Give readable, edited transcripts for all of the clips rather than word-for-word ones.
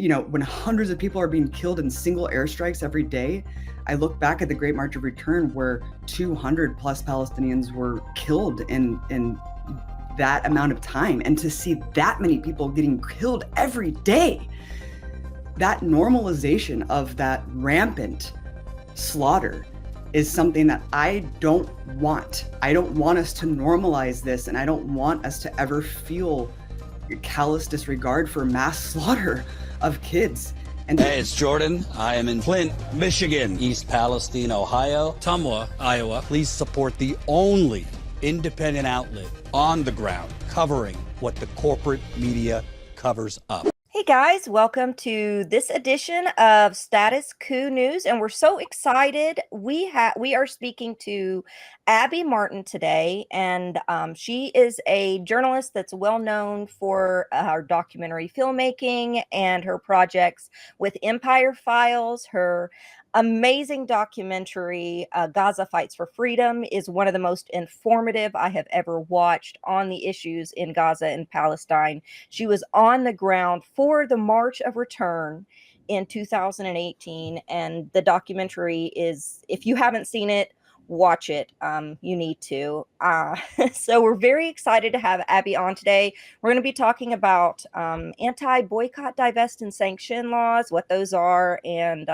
when hundreds of people are being killed in single airstrikes every day, I look back at the Great March of Return where 200 plus Palestinians were killed in that amount of time. And to see that many people getting killed every day, that normalization of that rampant slaughter is something that I don't want. I don't want us to normalize this, and I don't want us to ever feel callous disregard for mass slaughter of kids. Hey, it's Jordan. I am in Flint, Michigan, East Palestine, Ohio, Tumwa, Iowa. Please support the only independent outlet on the ground covering what the corporate media covers up. Hey guys, welcome to this edition of Status Coup News, and we're so excited. We are speaking to Abby Martin today, and she is a journalist that's well known for her documentary filmmaking and her projects with Empire Files. Her amazing documentary, Gaza Fights for Freedom, is one of the most informative I have ever watched on the issues in Gaza and Palestine. She was on the ground for the March of Return in 2018, and the documentary is, if you haven't seen it, watch it. You need to. So we're very excited to have Abby on today. We're going to be talking about anti-boycott, divest, and sanction laws, what those are, and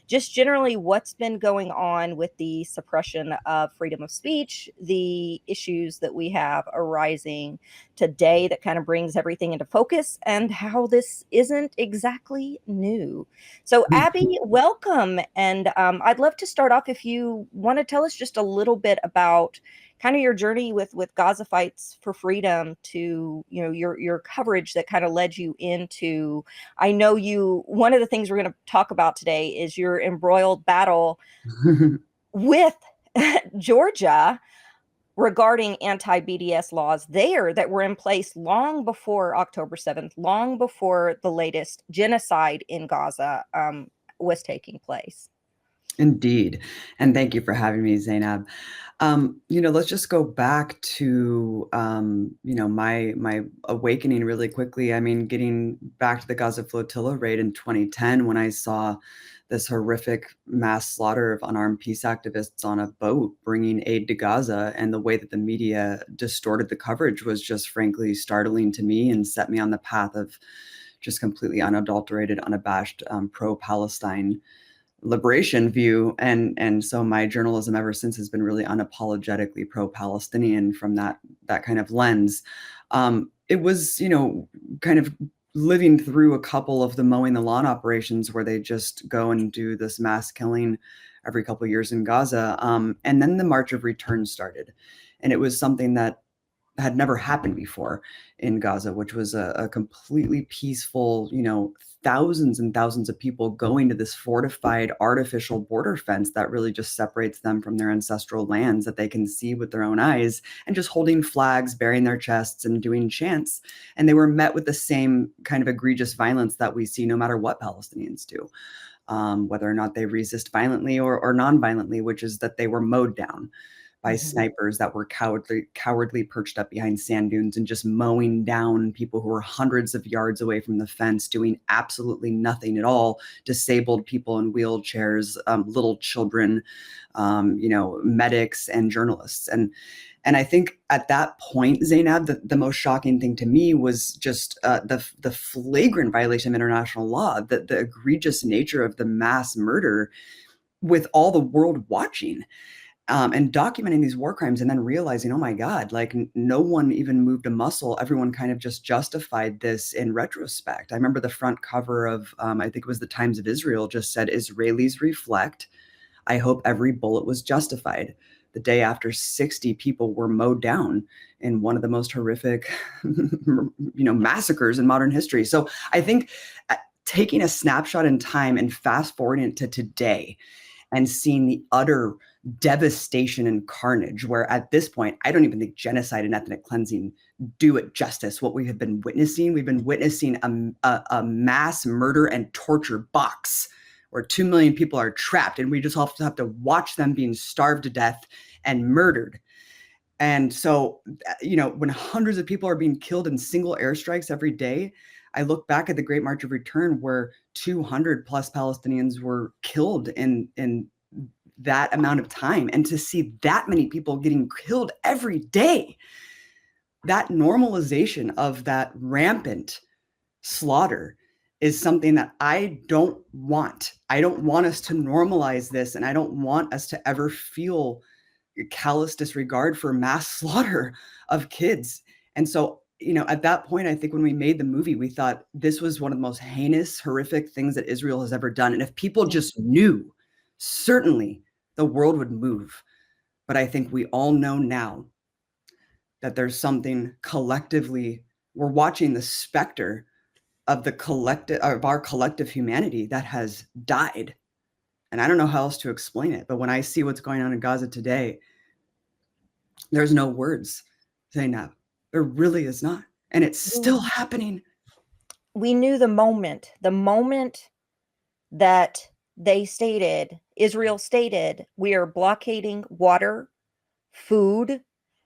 just generally what's been going on with the suppression of freedom of speech, the issues that we have arising today that kind of brings everything into focus, and how this isn't exactly new. So Abby, welcome. And I'd love to start off if you want to tell us just a little bit about kind of your journey with Gaza Fights for Freedom to, your coverage that kind of led you into, I know one of the things we're going to talk about today is your embroiled battle with Georgia regarding anti-BDS laws there that were in place long before October 7th, long before the latest genocide in Gaza was taking place. Indeed. And thank you for having me, Zainab. Let's just go back to, my awakening really quickly. I mean, getting back to the Gaza flotilla raid in 2010, when I saw this horrific mass slaughter of unarmed peace activists on a boat bringing aid to Gaza, and the way that the media distorted the coverage was just frankly startling to me and set me on the path of just completely unadulterated, unabashed, pro-Palestine liberation view. And so my journalism ever since has been really unapologetically pro-Palestinian from that kind of lens. It was, kind of living through a couple of the mowing the lawn operations where they just go and do this mass killing every couple of years in Gaza. And then the March of Return started. And it was something that had never happened before in Gaza, which was a completely peaceful, thousands and thousands of people going to this fortified artificial border fence that really just separates them from their ancestral lands that they can see with their own eyes, and just holding flags, bearing their chests, and doing chants. And they were met with the same kind of egregious violence that we see no matter what Palestinians do, whether or not they resist violently or non-violently, which is that they were mowed down by snipers that were cowardly perched up behind sand dunes and just mowing down people who were hundreds of yards away from the fence, doing absolutely nothing at all, disabled people in wheelchairs, little children, medics and journalists. And I think at that point, Zainab, the most shocking thing to me was just the flagrant violation of international law, the egregious nature of the mass murder with all the world watching. And documenting these war crimes, and then realizing, oh my God, like no one even moved a muscle. Everyone kind of just justified this in retrospect. I remember the front cover of, I think it was the Times of Israel, just said, "Israelis reflect. I hope every bullet was justified." The day after 60 people were mowed down in one of the most horrific, massacres in modern history. So I think taking a snapshot in time and fast forwarding it to today and seeing the utter devastation and carnage, where at this point, I don't even think genocide and ethnic cleansing do it justice. What we've been witnessing a mass murder and torture box where 2 million people are trapped, and we just have to watch them being starved to death and murdered. And so, when hundreds of people are being killed in single airstrikes every day, I look back at the Great March of Return where 200 plus Palestinians were killed in that amount of time. And to see that many people getting killed every day, that normalization of that rampant slaughter is something that I don't want. I don't want us to normalize this, and I don't want us to ever feel callous disregard for mass slaughter of kids. And so, at that point, I think when we made the movie, we thought this was one of the most heinous, horrific things that Israel has ever done. And if people just knew, certainly the world would move. But I think we all know now that there's something collectively, we're watching the specter of our collective humanity that has died. And I don't know how else to explain it, but when I see what's going on in Gaza today, there's no words, Zainab. There really is not. And it's still happening. We knew the moment that Israel stated, we are blockading water, food,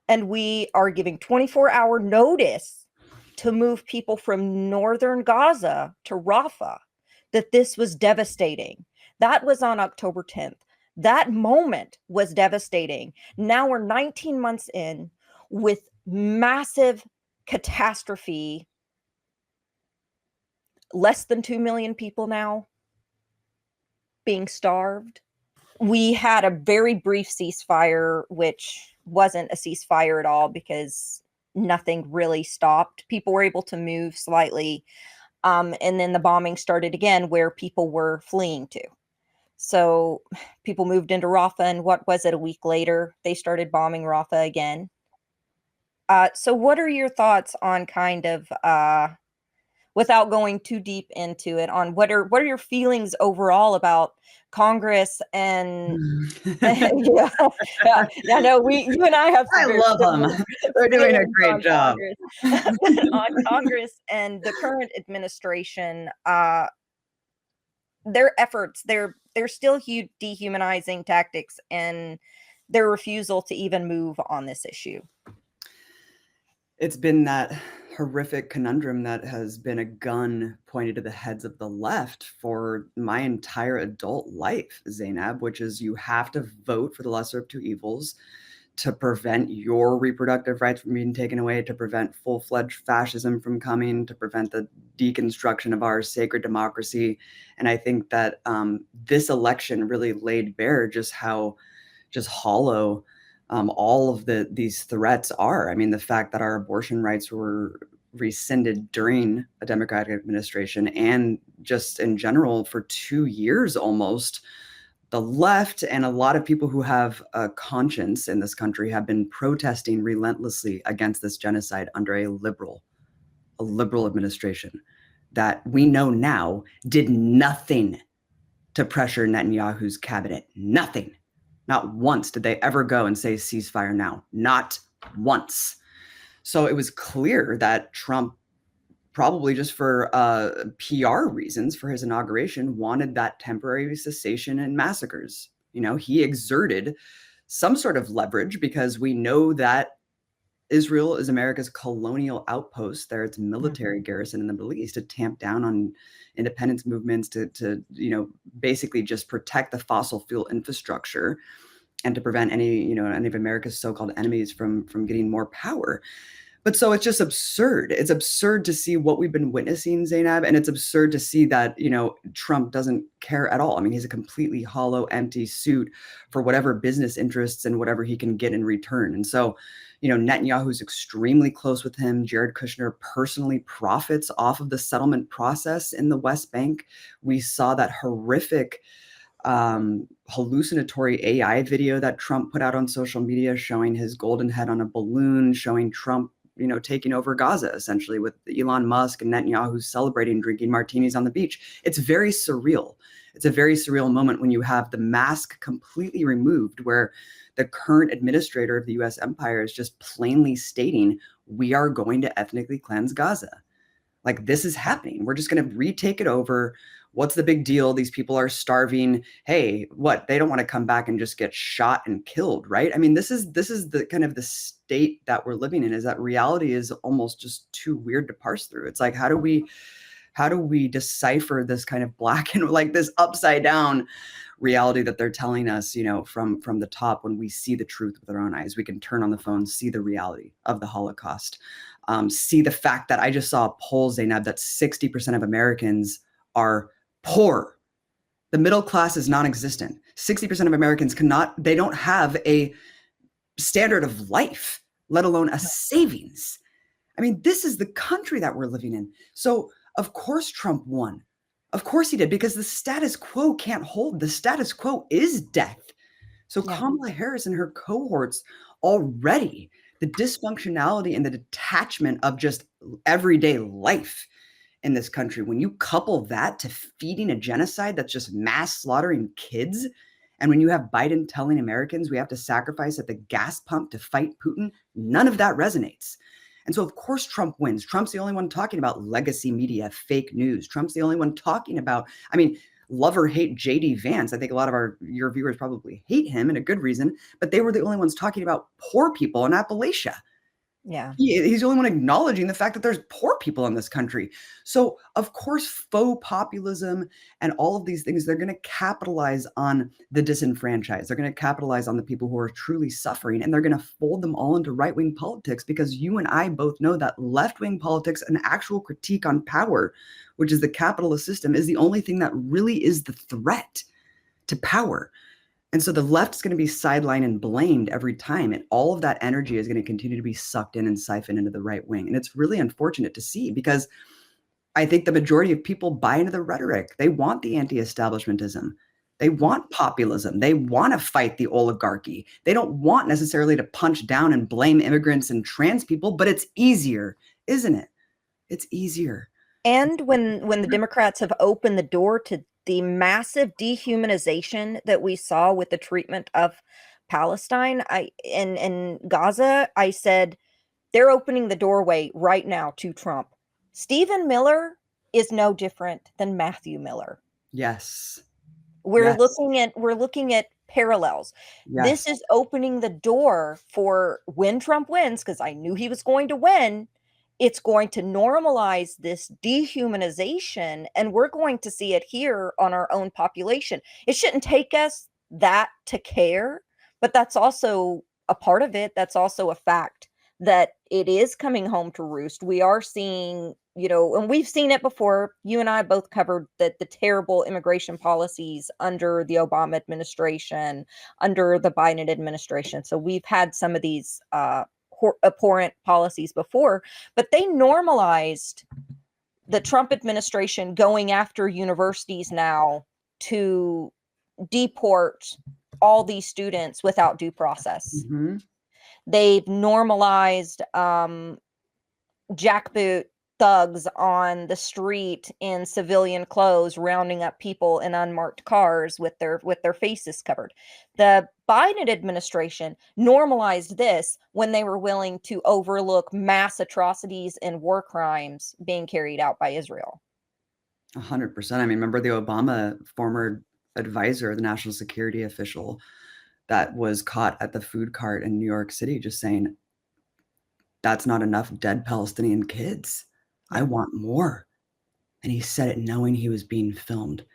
and we are giving 24-hour notice to move people from northern Gaza to Rafah, that this was devastating. That was on October 10th. That moment was devastating. Now we're 19 months in with massive catastrophe. Less than 2 million people now being starved. We had a very brief ceasefire, which wasn't a ceasefire at all because nothing really stopped. People were able to move slightly. And then the bombing started again where people were fleeing to. So people moved into Rafah, and what was it, a week later, they started bombing Rafah again. So what are your thoughts on kind of, without going too deep into it, on what are your feelings overall about Congress and yeah, I know you and I have. I love them. They're doing a great job. On Congress and the current administration, their efforts, they're still dehumanizing tactics and their refusal to even move on this issue. It's been that horrific conundrum that has been a gun pointed to the heads of the left for my entire adult life, Zainab, which is you have to vote for the lesser of two evils to prevent your reproductive rights from being taken away, to prevent full-fledged fascism from coming, to prevent the deconstruction of our sacred democracy. And I think that this election really laid bare just how hollow all of these threats are. I mean, the fact that our abortion rights were rescinded during a Democratic administration and just in general for 2 years almost, the left and a lot of people who have a conscience in this country have been protesting relentlessly against this genocide under a liberal administration that we know now did nothing to pressure Netanyahu's cabinet. Nothing. Not once did they ever go and say ceasefire now. Not once. So it was clear that Trump, probably just for PR reasons for his inauguration, wanted that temporary cessation and massacres. He exerted some sort of leverage because we know that Israel is America's colonial outpost. There, its military garrison in the Middle East to tamp down on independence movements, to basically just protect the fossil fuel infrastructure and to prevent any of America's so-called enemies from getting more power. But so it's just absurd. It's absurd to see what we've been witnessing, Zainab, and it's absurd to see that, Trump doesn't care at all. I mean, he's a completely hollow, empty suit for whatever business interests and whatever he can get in return. And so, Netanyahu's extremely close with him. Jared Kushner personally profits off of the settlement process in the West Bank. We saw that horrific hallucinatory AI video that Trump put out on social media showing his golden head on a balloon, showing Trump taking over Gaza, essentially, with Elon Musk and Netanyahu celebrating, drinking martinis on the beach. It's very surreal. It's a very surreal moment when you have the mask completely removed, where the current administrator of the U.S. empire is just plainly stating, we are going to ethnically cleanse Gaza. Like, this is happening. We're just going to retake it over. What's the big deal? These people are starving. Hey, what? They don't want to come back and just get shot and killed, right? I mean, this is the kind of the state that we're living in, is that reality is almost just too weird to parse through. It's like, how do we decipher this kind of black and like this upside down reality that they're telling us, from the top, when we see the truth with our own eyes? We can turn on the phone, see the reality of the Holocaust, see the fact that I just saw a poll, Zainab, that 60% of Americans are poor. The middle class is non-existent. 60% of Americans they don't have a standard of life, let alone a savings. I mean, this is the country that we're living in. So of course Trump won. Of course he did, because the status quo can't hold. The status quo is death. So Kamala Harris and her cohorts already, the dysfunctionality and the detachment of just everyday life in this country, when you couple that to feeding a genocide that's just mass slaughtering kids, and when you have Biden telling Americans we have to sacrifice at the gas pump to fight Putin, none of that resonates. And so, of course, Trump wins. Trump's the only one talking about legacy media, fake news. Trump's the only one talking about, I mean, love or hate JD Vance. I think a lot of your viewers probably hate him, and a good reason, but they were the only ones talking about poor people in Appalachia. Yeah. He's the only one acknowledging the fact that there's poor people in this country. So, of course, faux populism and all of these things, they're going to capitalize on the disenfranchised. They're going to capitalize on the people who are truly suffering, and they're going to fold them all into right-wing politics, because you and I both know that left-wing politics, an actual critique on power, which is the capitalist system, is the only thing that really is the threat to power. And so the left is going to be sidelined and blamed every time. And all of that energy is going to continue to be sucked in and siphoned into the right wing. And it's really unfortunate to see, because I think the majority of people buy into the rhetoric. They want the anti-establishmentism. They want populism. They want to fight the oligarchy. They don't want necessarily to punch down and blame immigrants and trans people, but it's easier, isn't it? It's easier. And when the Democrats have opened the door to the massive dehumanization that we saw with the treatment of Palestine, in Gaza, I said, they're opening the doorway right now to Trump. Stephen Miller is no different than Matthew Miller. Yes. We're looking at parallels. Yes. This is opening the door for, when Trump wins, because I knew he was going to win, it's going to normalize this dehumanization, and we're going to see it here on our own population. It shouldn't take us that to care, but that's also a part of it. That's also a fact that it is coming home to roost. We are seeing, and we've seen it before. You and I both covered the terrible immigration policies under the Obama administration, under the Biden administration. So we've had some of these abhorrent policies before, but they normalized the Trump administration going after universities now to deport all these students without due process. Mm-hmm. They've normalized jackboot thugs on the street in civilian clothes rounding up people in unmarked cars with their faces covered. The Biden administration normalized this when they were willing to overlook mass atrocities and war crimes being carried out by Israel. 100%. I mean, remember the Obama former advisor, the national security official that was caught at the food cart in New York City, just saying, that's not enough dead Palestinian kids. I want more. And he said it knowing he was being filmed,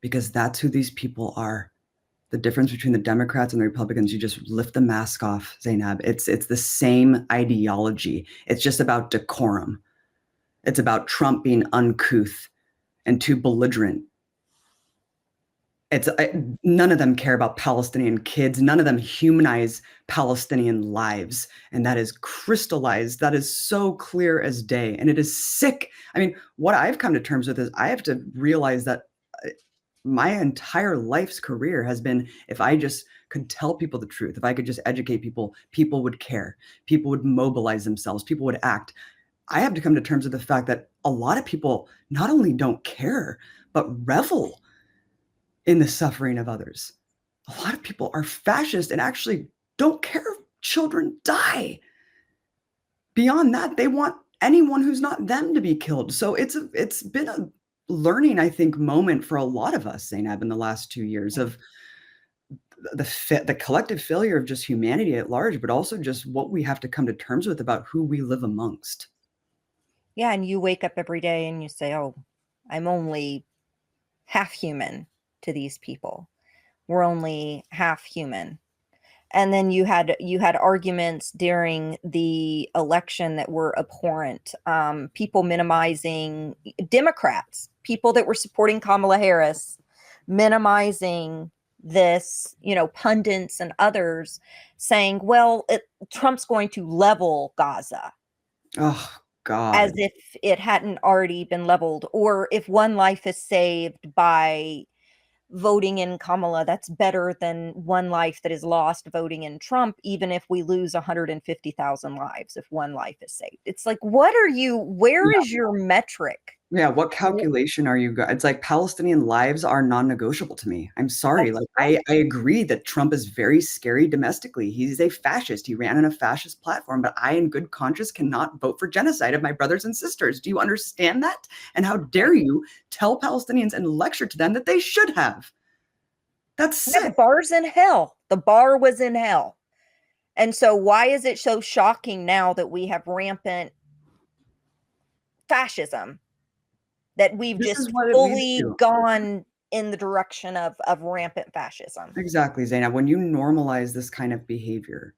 because that's who these people are. The difference between the Democrats and the Republicans, you just lift the mask off, Zainab. It's the same ideology. It's just about decorum. It's about Trump being uncouth and too belligerent. None of them care about Palestinian kids. None of them humanize Palestinian lives. And that is crystallized. That is so clear as day. And it is sick. I mean, what I've come to terms with is I have to realize that my entire life's career has been, if I just could tell people the truth, if I could just educate people, people would care. People would mobilize themselves. People would act. I have to come to terms with the fact that a lot of people not only don't care, but revel in the suffering of others. A lot of people are fascist and actually don't care if children die. Beyond that, they want anyone who's not them to be killed. So it's been learning, I think, moment for a lot of us, Zainab, in the last 2 years of the collective failure of just humanity at large, but also just what we have to come to terms with about who we live amongst. Yeah, and you wake up every day and you say, "Oh, I'm only half human to these people. We're only half human." And then you had arguments during the election that were abhorrent. People minimizing Democrats, people that were supporting Kamala Harris, minimizing this, pundits and others saying, well, Trump's going to level Gaza, Oh, as God. if it hadn't already been leveled, or if one life is saved by voting in Kamala, that's better than one life that is lost voting in Trump, even if we lose 150,000 lives, if one life is saved. It's like, where is your metric? Yeah, what calculation are you it's like Palestinian lives are non-negotiable to me. I'm sorry. That's Like right. I agree that Trump is very scary domestically. He's a fascist. He ran on a fascist platform, but I in good conscience cannot vote for genocide of my brothers and sisters. Do you understand that? And how dare you tell Palestinians and lecture to them that they should have? That's Yeah, the sick. bar's in hell. The bar was in hell. And so why is it so shocking now that we have rampant fascism, that we've This is just what it leads fully to. gone in the direction of rampant fascism? Exactly, Zainab. When you normalize this kind of behavior,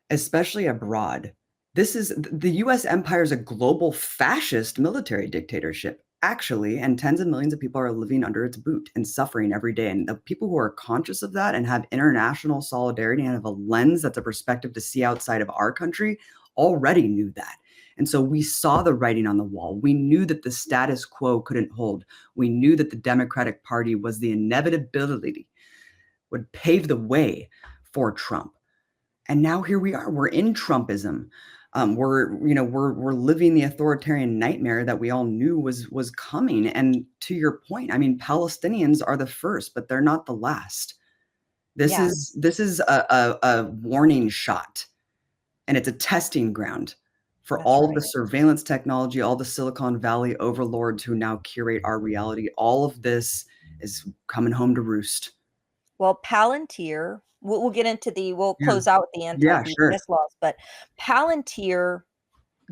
especially abroad. The US empire is a global fascist military dictatorship, actually, and tens of millions of people are living under its boot and suffering every day. And the people who are conscious of that and have international solidarity and have a lens that's a perspective to see outside of our country already knew that. And so we saw the writing on the wall. We knew that the status quo couldn't hold. We knew that the Democratic Party was the inevitability, would pave the way for Trump. And now here we are. We're in Trumpism. We're living the authoritarian nightmare that we all knew was coming. And to your point, I mean, Palestinians are the first, but they're not the last. This Yeah, is a warning shot, and it's a testing ground for that's all of right. the surveillance technology, all the Silicon Valley overlords who now curate our reality. All of this is coming home to roost. Well, Palantir, we'll get into we'll Yeah, close out with the yeah, sure. anti-BDS laws, but Palantir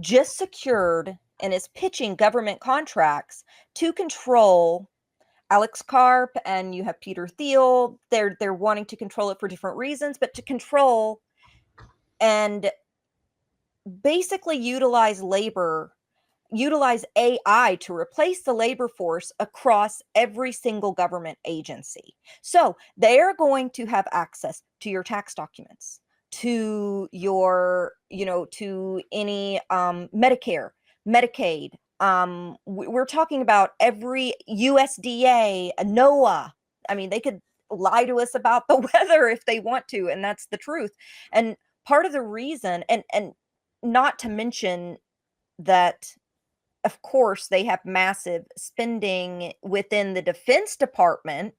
just secured and is pitching government contracts to control Alex Karp, and you have Peter Thiel. They're wanting to control it for different reasons, but to control and basically utilize AI to replace the labor force across every single government agency. So they are going to have access to your tax documents, to your, to any Medicare, Medicaid. We're talking about every USDA, NOAA. I mean, they could lie to us about the weather if they want to, and that's the truth. And part of the reason, and not to mention that, of course, they have massive spending within the Defense Department,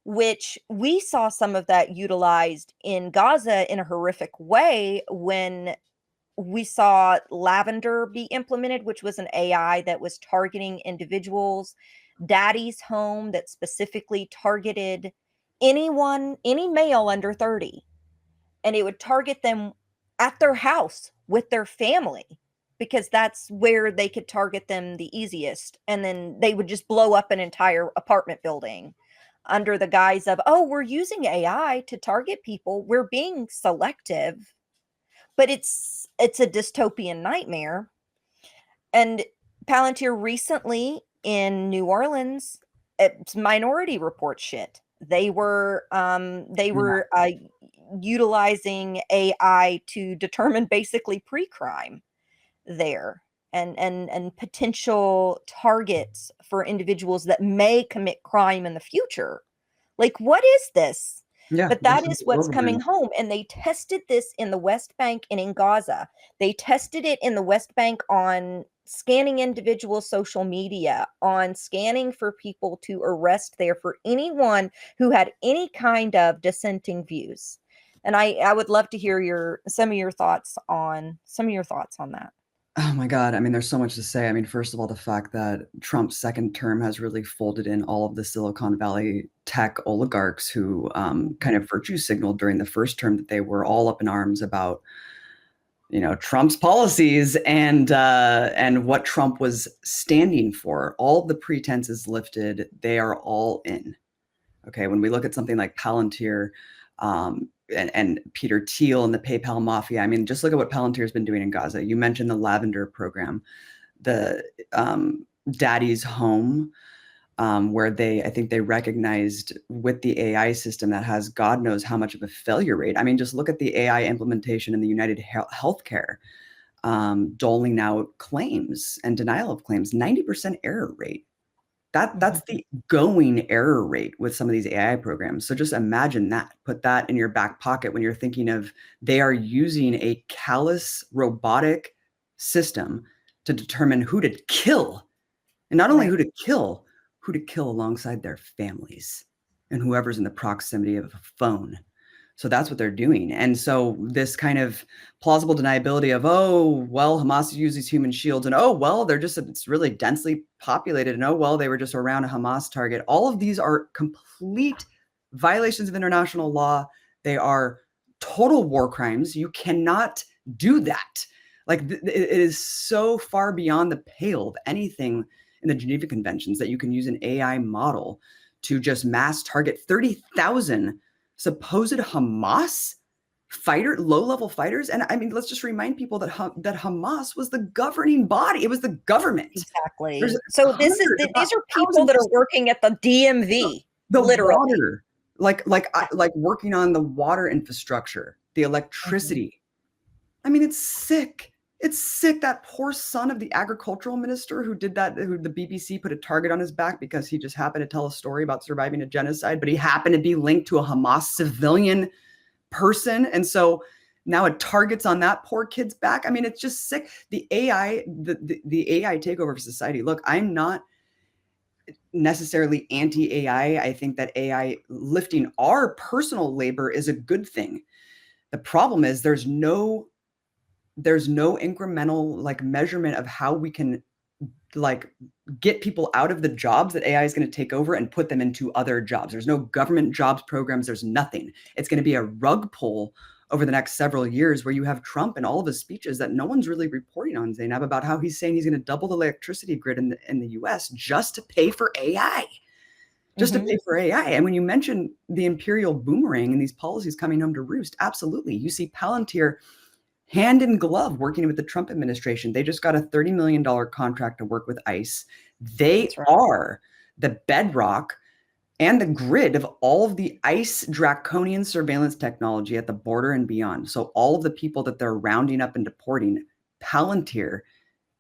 which we saw some of that utilized in Gaza in a horrific way when we saw Lavender be implemented, which was an AI that was targeting individuals, Daddy's Home that specifically targeted anyone, any male under 30, and it would target them at their house with their family, because that's where they could target them the easiest. And then they would just blow up an entire apartment building under the guise of, oh, we're using AI to target people. We're being selective, but it's a dystopian nightmare. And Palantir recently in New Orleans, it's Minority Report shit. They were utilizing AI to determine basically pre-crime there, and potential targets for individuals that may commit crime in the future. Like, what is this? Yeah, But this that is is what's coming overbreeding. home. And they tested this in the West Bank and in Gaza. They tested it in the West Bank on scanning individual social media, on scanning for people to arrest there for anyone who had any kind of dissenting views. And I would love to hear some of your thoughts on that. Oh my God. I mean, there's so much to say. I mean, first of all, the fact that Trump's second term has really folded in all of the Silicon Valley tech oligarchs who kind of virtue signaled during the first term that they were all up in arms about, Trump's policies and what Trump was standing for. All the pretenses lifted, they are all in. Okay, when we look at something like Palantir, and Peter Thiel and the PayPal mafia, I mean, just look at what Palantir has been doing in Gaza. You mentioned the Lavender program, the Daddy's Home, where I think they recognized with the AI system that has God knows how much of a failure rate. I mean, just look at the AI implementation in the United Healthcare, doling out claims and denial of claims, 90% error rate. That's the going error rate with some of these AI programs. So just imagine that. Put that in your back pocket when you're thinking of they are using a callous robotic system to determine who to kill. And not only Right. who to kill alongside their families and whoever's in the proximity of a phone. So that's what they're doing. And so this kind of plausible deniability of, oh, well, Hamas uses human shields, and oh, well, it's really densely populated, and oh, well, they were just around a Hamas target. All of these are complete violations of international law. They are total war crimes. You cannot do that. Like it is so far beyond the pale of anything in the Geneva Conventions that you can use an AI model to just mass target 30,000 supposed Hamas low-level fighters. And I mean, let's just remind people that that Hamas was the governing body. It was the government. There's Exactly. So hundreds, if not these are people that thousands, are working at the DMV, the literally. water, like working on the water infrastructure, the electricity. I mean, it's sick. It's sick. That poor son of the agricultural minister who did that, who the BBC put a target on his back because he just happened to tell a story about surviving a genocide, but he happened to be linked to a Hamas civilian person. And so now it targets on that poor kid's back. I mean, it's just sick. The AI, the AI takeover of society. Look, I'm not necessarily anti-AI. I think that AI lifting our personal labor is a good thing. The problem is there's no incremental like measurement of how we can like get people out of the jobs that AI is going to take over and put them into other jobs. There's no government jobs programs. There's nothing. It's going to be a rug pull over the next several years where you have Trump and all of his speeches that no one's really reporting on, Zainab, about how he's saying he's going to double the electricity grid in the US just to pay for AI. Just to pay for AI. And when you mention the imperial boomerang and these policies coming home to roost, absolutely. You see Palantir hand in glove working with the Trump administration. They just got a $30 million contract to work with ICE. They are the bedrock and the grid of all of the ICE draconian surveillance technology at the border and beyond. So all of the people that they're rounding up and deporting, Palantir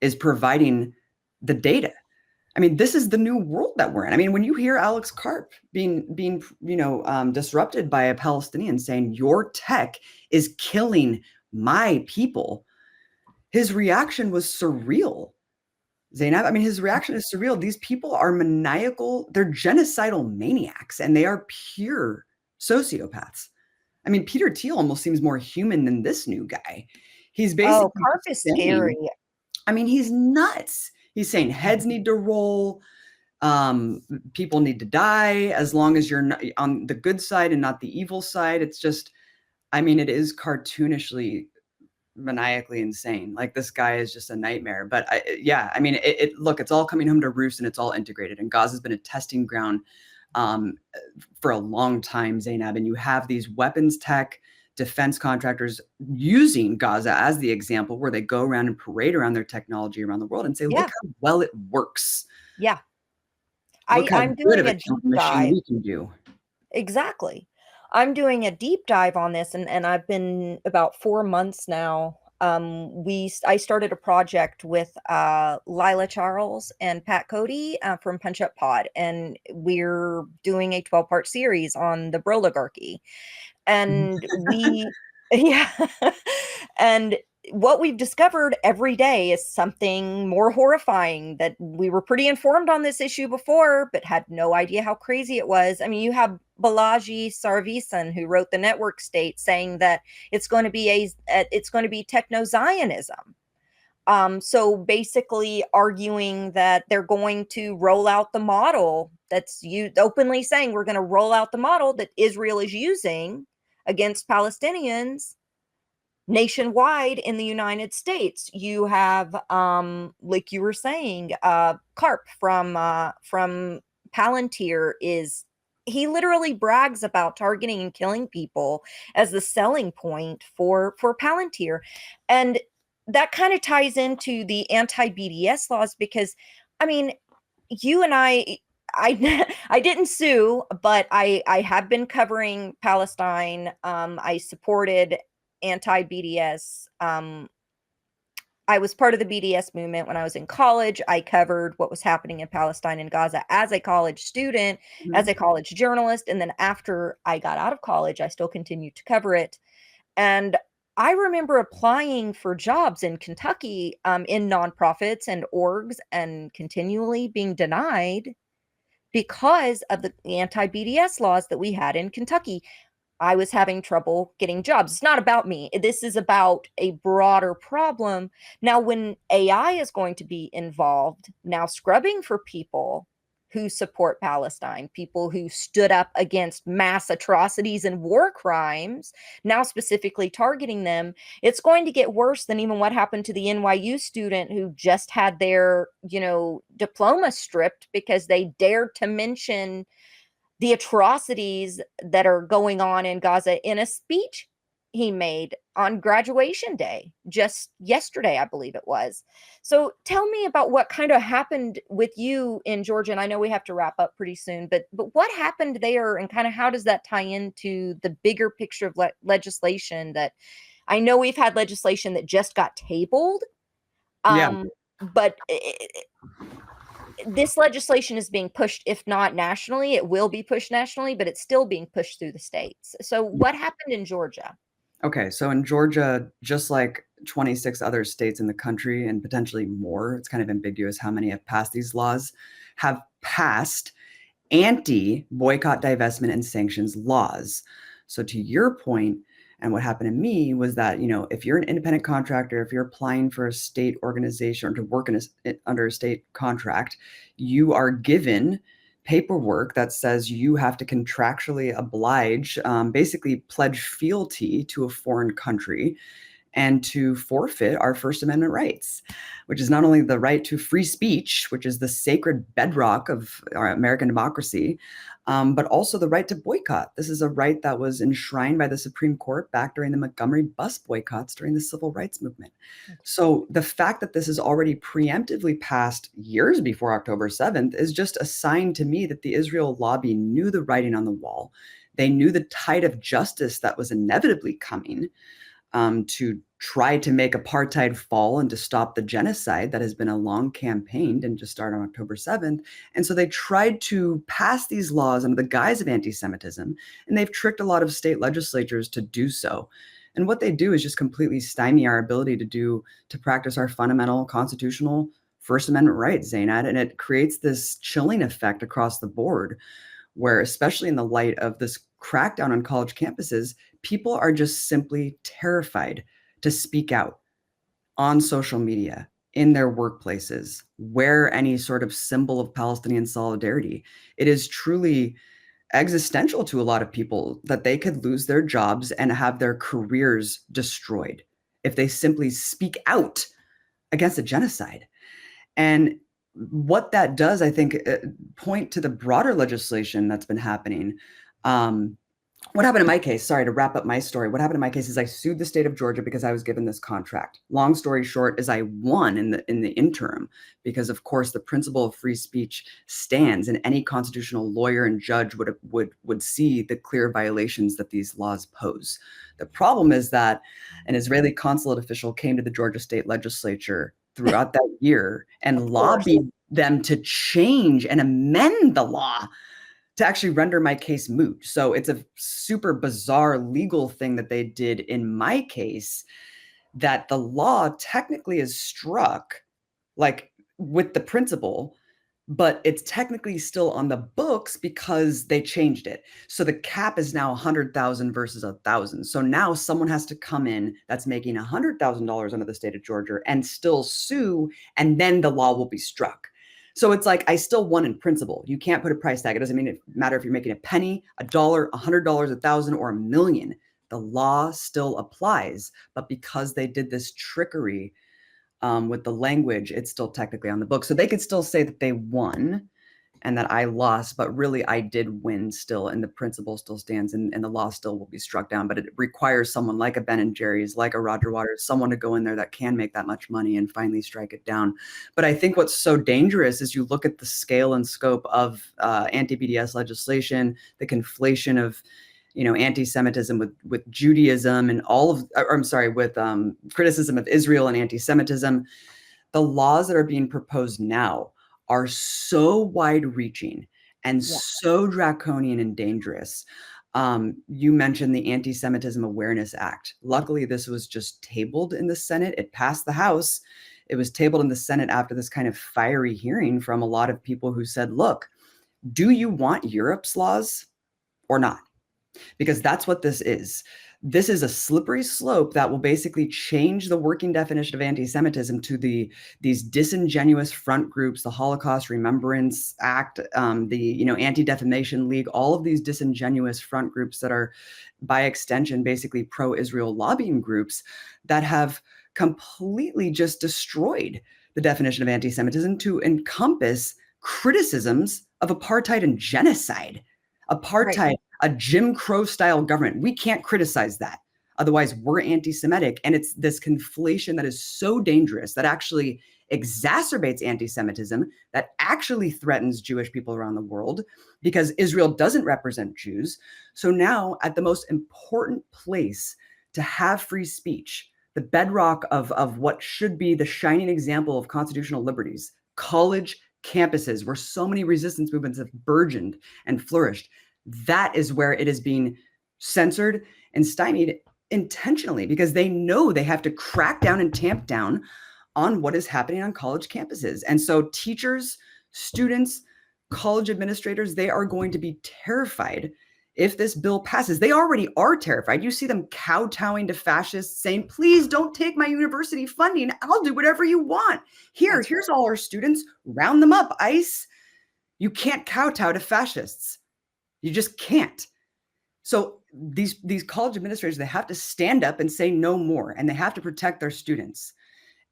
is providing the data. I mean, this is the new world that we're in. I mean, when you hear Alex Karp being disrupted by a Palestinian saying your tech is killing my people, his reaction was surreal. Zainab, I mean, his reaction is surreal. These people are maniacal, they're genocidal maniacs, and they are pure sociopaths. I mean, Peter Thiel almost seems more human than this new guy. He's basically Karp is scary. I mean, he's nuts. He's saying heads need to roll. People need to die as long as you're not on the good side and not the evil side. It's just, I mean, it is cartoonishly maniacally insane. Like this guy is just a nightmare. But yeah, I mean, look, it's all coming home to roost and it's all integrated. And Gaza's been a testing ground for a long time, Zainab. And you have these weapons tech defense contractors using Gaza as the example where they go around and parade around their technology around the world and say, look how well it works. Yeah. I'm doing a deep dive. We can do. Exactly. I'm doing a deep dive on this, and I've been about 4 months now. I started a project with Lila Charles and Pat Cody from Punch Up Pod, and we're doing a 12-part series on the Broligarchy. And yeah, and what we've discovered every day is something more horrifying. That we were pretty informed on this issue before, but had no idea how crazy it was. I mean, you have Balaji Sarvisan, who wrote the Network State, saying that it's going to be techno-Zionism. So basically arguing that they're going to roll out the model that's openly saying we're going to roll out the model that Israel is using against Palestinians nationwide in the United States. You have, like you were saying, Karp from Palantir he literally brags about targeting and killing people as the selling point for Palantir. And that kind of ties into the anti-BDS laws because, I mean, you and I didn't sue, but I have been covering Palestine. I supported anti-BDS. I was part of the BDS movement when I was in college. I covered what was happening in Palestine and Gaza as a college student, as Mhm. a college journalist, and then after I got out of college, I still continued to cover it. And I remember applying for jobs in Kentucky, in nonprofits and orgs, and continually being denied because of the anti-BDS laws that we had in Kentucky. I was having trouble getting jobs. It's not about me. This is about a broader problem. Now, when AI is going to be involved, now scrubbing for people who support Palestine, people who stood up against mass atrocities and war crimes, now specifically targeting them, it's going to get worse than even what happened to the NYU student who just had their, diploma stripped because they dared to mention the atrocities that are going on in Gaza in a speech he made on graduation day just yesterday, I believe it was. So tell me about what kind of happened with you in Georgia. And I know we have to wrap up pretty soon, but what happened there and kind of how does that tie into the bigger picture of legislation that I know we've had legislation that just got tabled, Yeah. but this legislation is being pushed, if not nationally, it will be pushed nationally, but it's still being pushed through the states. So what happened in Georgia? Okay, so in Georgia, just like 26 other states in the country and potentially more, it's kind of ambiguous how many have passed these laws, have passed anti-boycott, divestment, and sanctions laws. So to your point, and what happened to me was that, if you're an independent contractor, if you're applying for a state organization or to work under a state contract, you are given paperwork that says you have to contractually oblige, basically pledge fealty to a foreign country and to forfeit our First Amendment rights, which is not only the right to free speech, which is the sacred bedrock of our American democracy, but also the right to boycott. This is a right that was enshrined by the Supreme Court back during the Montgomery bus boycotts during the Civil Rights Movement. So the fact that this is already preemptively passed years before October 7th is just a sign to me that the Israel lobby knew the writing on the wall. They knew the tide of justice that was inevitably coming, to try to make apartheid fall and to stop the genocide that has been a long campaign and just started on October 7th. And so they tried to pass these laws under the guise of anti-Semitism, and they've tricked a lot of state legislatures to do so. And what they do is just completely stymie our ability to practice our fundamental constitutional First Amendment rights, Zainad, and it creates this chilling effect across the board where, especially in the light of this crackdown on college campuses, people are just simply terrified to speak out on social media, in their workplaces, wear any sort of symbol of Palestinian solidarity. It is truly existential to a lot of people that they could lose their jobs and have their careers destroyed if they simply speak out against a genocide. And what that does, I think, point to the broader legislation that's been happening. What happened in my case, sorry to wrap up my story, what happened in my case is I sued the state of Georgia because I was given this contract. Long story short is I won in the interim because, of course, the principle of free speech stands, and any constitutional lawyer and judge would see the clear violations that these laws pose. The problem is that an Israeli consulate official came to the Georgia state legislature throughout that year and lobbied them to change and amend the law to actually render my case moot. So it's a super bizarre legal thing that they did in my case, that the law technically is struck, like with the principle, but it's technically still on the books because they changed it. So the cap is now 100,000 versus 1,000. So now someone has to come in that's making $100,000 under the state of Georgia and still sue, and then the law will be struck. So it's like, I still won in principle. You can't put a price tag. It doesn't matter if you're making a penny, $1, $100, 1,000, or 1,000,000. The law still applies, but because they did this trickery with the language, it's still technically on the book. So they could still say that they won and that I lost, but really I did win still, and the principle still stands, and the law still will be struck down. But it requires someone like a Ben and Jerry's, like a Roger Waters, someone to go in there that can make that much money and finally strike it down. But I think what's so dangerous is you look at the scale and scope of anti-BDS legislation, the conflation of anti-Semitism with Judaism, and with criticism of Israel and anti-Semitism. The laws that are being proposed now are so wide-reaching and so draconian and dangerous. You mentioned the Anti-Semitism Awareness Act. Luckily, this was just tabled in the Senate. It passed the House. It was tabled in the Senate after this kind of fiery hearing from a lot of people who said, look, do you want Europe's laws or not? Because that's what this is. This is a slippery slope that will basically change the working definition of anti-Semitism to these disingenuous front groups, the Holocaust Remembrance Act, the Anti-Defamation League, all of these disingenuous front groups that are, by extension, basically pro-Israel lobbying groups that have completely just destroyed the definition of anti-Semitism to encompass criticisms of apartheid and genocide. Apartheid, right. A Jim Crow style government. We can't criticize that. Otherwise, we're anti-Semitic. And it's this conflation that is so dangerous that actually exacerbates anti-Semitism, that actually threatens Jewish people around the world, because Israel doesn't represent Jews. So now, at the most important place to have free speech, the bedrock of what should be the shining example of constitutional liberties, college campuses, where so many resistance movements have burgeoned and flourished, that is where it is being censored and stymied intentionally, because they know they have to crack down and tamp down on what is happening on college campuses. And so teachers, students, college administrators, they are going to be terrified if this bill passes. They already are terrified. You see them kowtowing to fascists, saying, please don't take my university funding. I'll do whatever you want. Here's all our students. Round them up, ICE. You can't kowtow to fascists. You just can't. So these college administrators, they have to stand up and say no more, and they have to protect their students.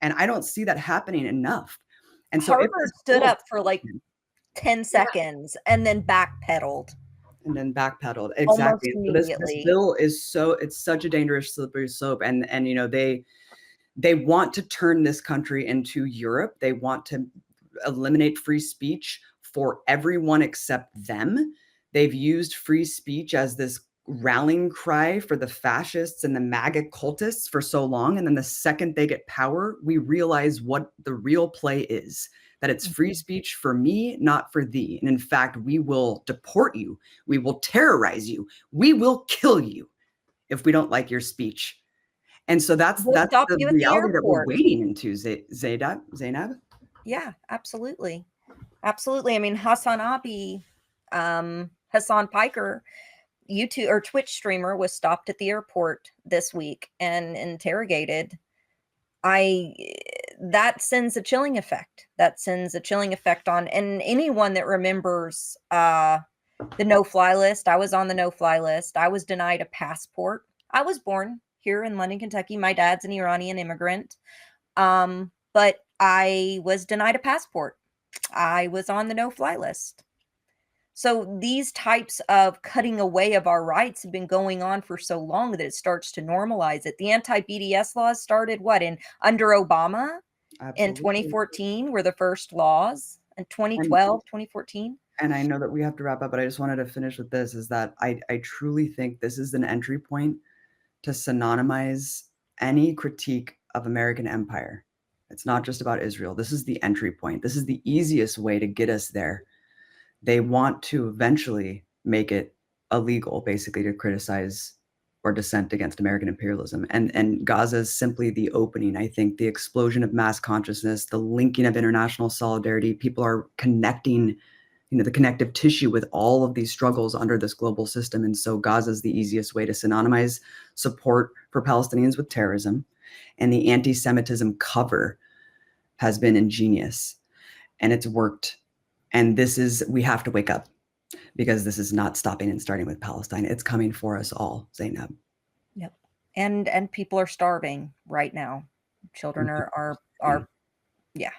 And I don't see that happening enough. And so Harvard stood up for like 10 seconds and then backpedaled. Exactly. So this bill is it's such a dangerous slippery slope. And they want to turn this country into Europe. They want to eliminate free speech for everyone except them. They've used free speech as this rallying cry for the fascists and the MAGA cultists for so long. And then the second they get power, we realize what the real play is, that it's free speech for me, not for thee. And in fact, we will deport you. We will terrorize you. We will kill you if we don't like your speech. And so that's the reality that we're wading into, Zainab. Yeah, absolutely. Absolutely. I mean, Hassan Piker, YouTube or Twitch streamer, was stopped at the airport this week and interrogated. That sends a chilling effect. That sends a chilling effect on, and anyone that remembers the no-fly list. I was on the no-fly list. I was denied a passport. I was born here in London, Kentucky. My dad's an Iranian immigrant. But I was denied a passport. I was on the no-fly list. So these types of cutting away of our rights have been going on for so long that it starts to normalize it. The anti-BDS laws started under Obama. Absolutely. In 2014 were the first laws, in 2012, 2014. And I know that we have to wrap up, but I just wanted to finish with this, is that I truly think this is an entry point to synonymize any critique of American empire. It's not just about Israel. This is the entry point. This is the easiest way to get us there. They want to eventually make it illegal, basically, to criticize or dissent against American imperialism. And Gaza is simply the opening. I think the explosion of mass consciousness, the linking of international solidarity, people are connecting, the connective tissue with all of these struggles under this global system. And so Gaza is the easiest way to synonymize support for Palestinians with terrorism. And the anti-Semitism cover has been ingenious, and it's worked. And we have to wake up, because this is not stopping and starting with Palestine. It's coming for us all, Zainab. Yep. And people are starving right now. Children are yeah.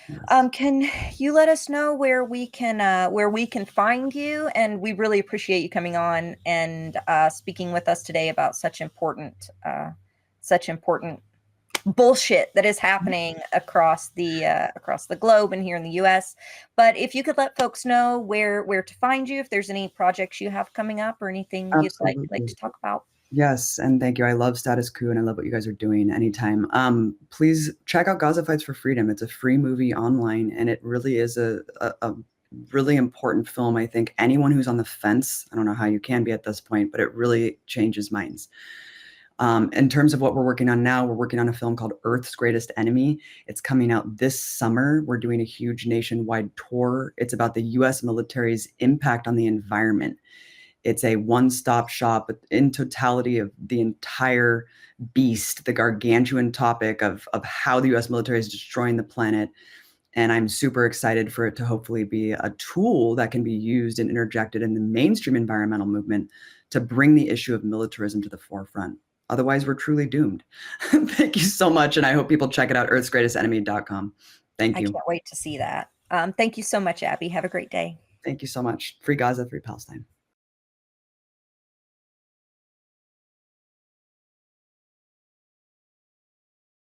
Yes. Can you let us know where we can find you? And we really appreciate you coming on and speaking with us today about such important bullshit that is happening across the globe and here in the US. But if you could let folks know where to find you, if there's any projects you have coming up or anything you'd like to talk about. Yes, and thank you. I love Status Coup, and I love what you guys are doing anytime. Please check out Gaza Fights for Freedom. It's a free movie online, and it really is a really important film. I think anyone who's on the fence, I don't know how you can be at this point, but it really changes minds. In terms of what we're working on now, we're working on a film called Earth's Greatest Enemy. It's coming out this summer. We're doing a huge nationwide tour. It's about the US military's impact on the environment. It's a one-stop shop in totality of the entire beast, the gargantuan topic of how the US military is destroying the planet. And I'm super excited for it to hopefully be a tool that can be used and interjected in the mainstream environmental movement to bring the issue of militarism to the forefront. Otherwise, we're truly doomed. Thank you so much. And I hope people check it out, earthsgreatestenemy.com. Thank you. I can't wait to see that. Thank you so much, Abby. Have a great day. Thank you so much. Free Gaza, free Palestine.